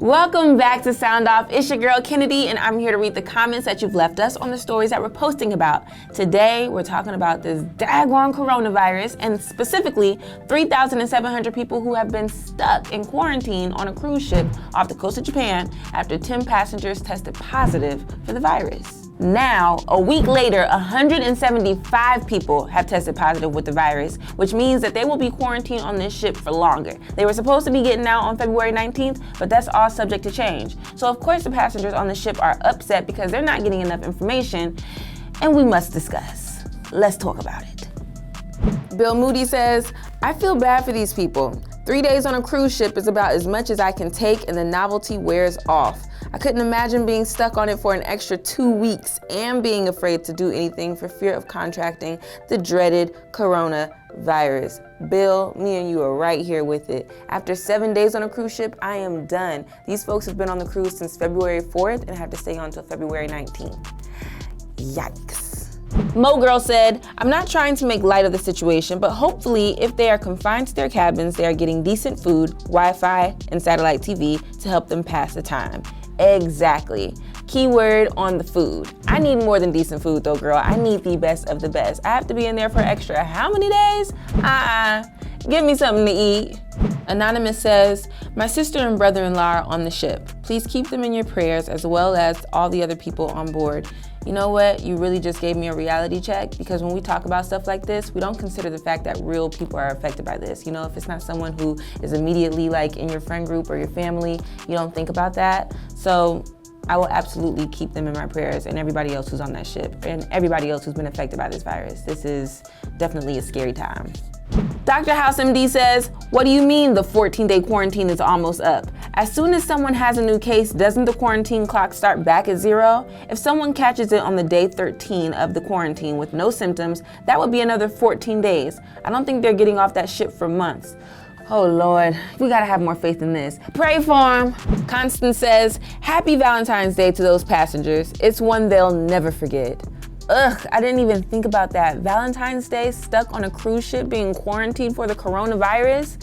Welcome back to Sound Off. It's your girl Kennedy, and I'm here to read the comments that you've left us on the stories that we're posting about. Today, we're talking about this daggone coronavirus, and specifically 3,700 people who have been stuck in quarantine on a cruise ship off the coast of Japan after 10 passengers tested positive for the virus. Now, a week later, 175 people have tested positive with the virus, which means that they will be quarantined on this ship for longer. They were supposed to be getting out on February 19th, but that's all subject to change. So of course the passengers on the ship are upset because they're not getting enough information, and we must discuss. Let's talk about it. Bill Moody says, I feel bad for these people. 3 days on a cruise ship is about as much as I can take, and the novelty wears off. I couldn't imagine being stuck on it for an extra 2 weeks and being afraid to do anything for fear of contracting the dreaded coronavirus. Bill, me and you are right here with it. After 7 days on a cruise ship, I am done. These folks have been on the cruise since February 4th and have to stay on until February 19th. Yikes. Mo Girl said, I'm not trying to make light of the situation, but hopefully if they are confined to their cabins, they are getting decent food, Wi-Fi, and satellite TV to help them pass the time. Exactly. Keyword on the food. I need more than decent food though, girl. I need the best of the best. I have to be in there for extra how many days? Give me something to eat. Anonymous says, my sister and brother-in-law are on the ship. Please keep them in your prayers as well as all the other people on board. You know what? You really just gave me a reality check, because when we talk about stuff like this, we don't consider the fact that real people are affected by this. You know, if it's not someone who is immediately like in your friend group or your family, you don't think about that. So I will absolutely keep them in my prayers, and everybody else who's on that ship and everybody else who's been affected by this virus. This is definitely a scary time. Dr. House MD says, what do you mean the 14-day quarantine is almost up? As soon as someone has a new case, doesn't the quarantine clock start back at 0? If someone catches it on the day 13 of the quarantine with no symptoms, that would be another 14 days. I don't think they're getting off that ship for months. Oh Lord, we gotta have more faith in this. Pray for them. Constance says, happy Valentine's Day to those passengers. It's one they'll never forget. Ugh, I didn't even think about that. Valentine's Day stuck on a cruise ship being quarantined for the coronavirus.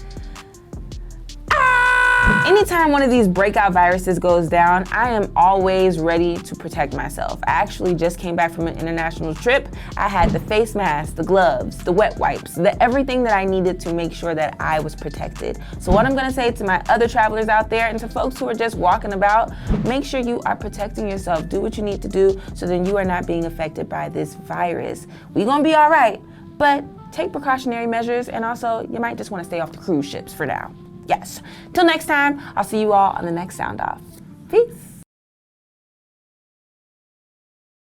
Anytime one of these breakout viruses goes down, I am always ready to protect myself. I actually just came back from an international trip. I had the face mask, the gloves, the wet wipes, everything that I needed to make sure that I was protected. So what I'm gonna say to my other travelers out there and to folks who are just walking about, make sure you are protecting yourself. Do what you need to do so then you are not being affected by this virus. We're gonna be all right, but take precautionary measures, and also you might just wanna stay off the cruise ships for now. Yes. Till next time, I'll see you all on the next Sound Off. Peace.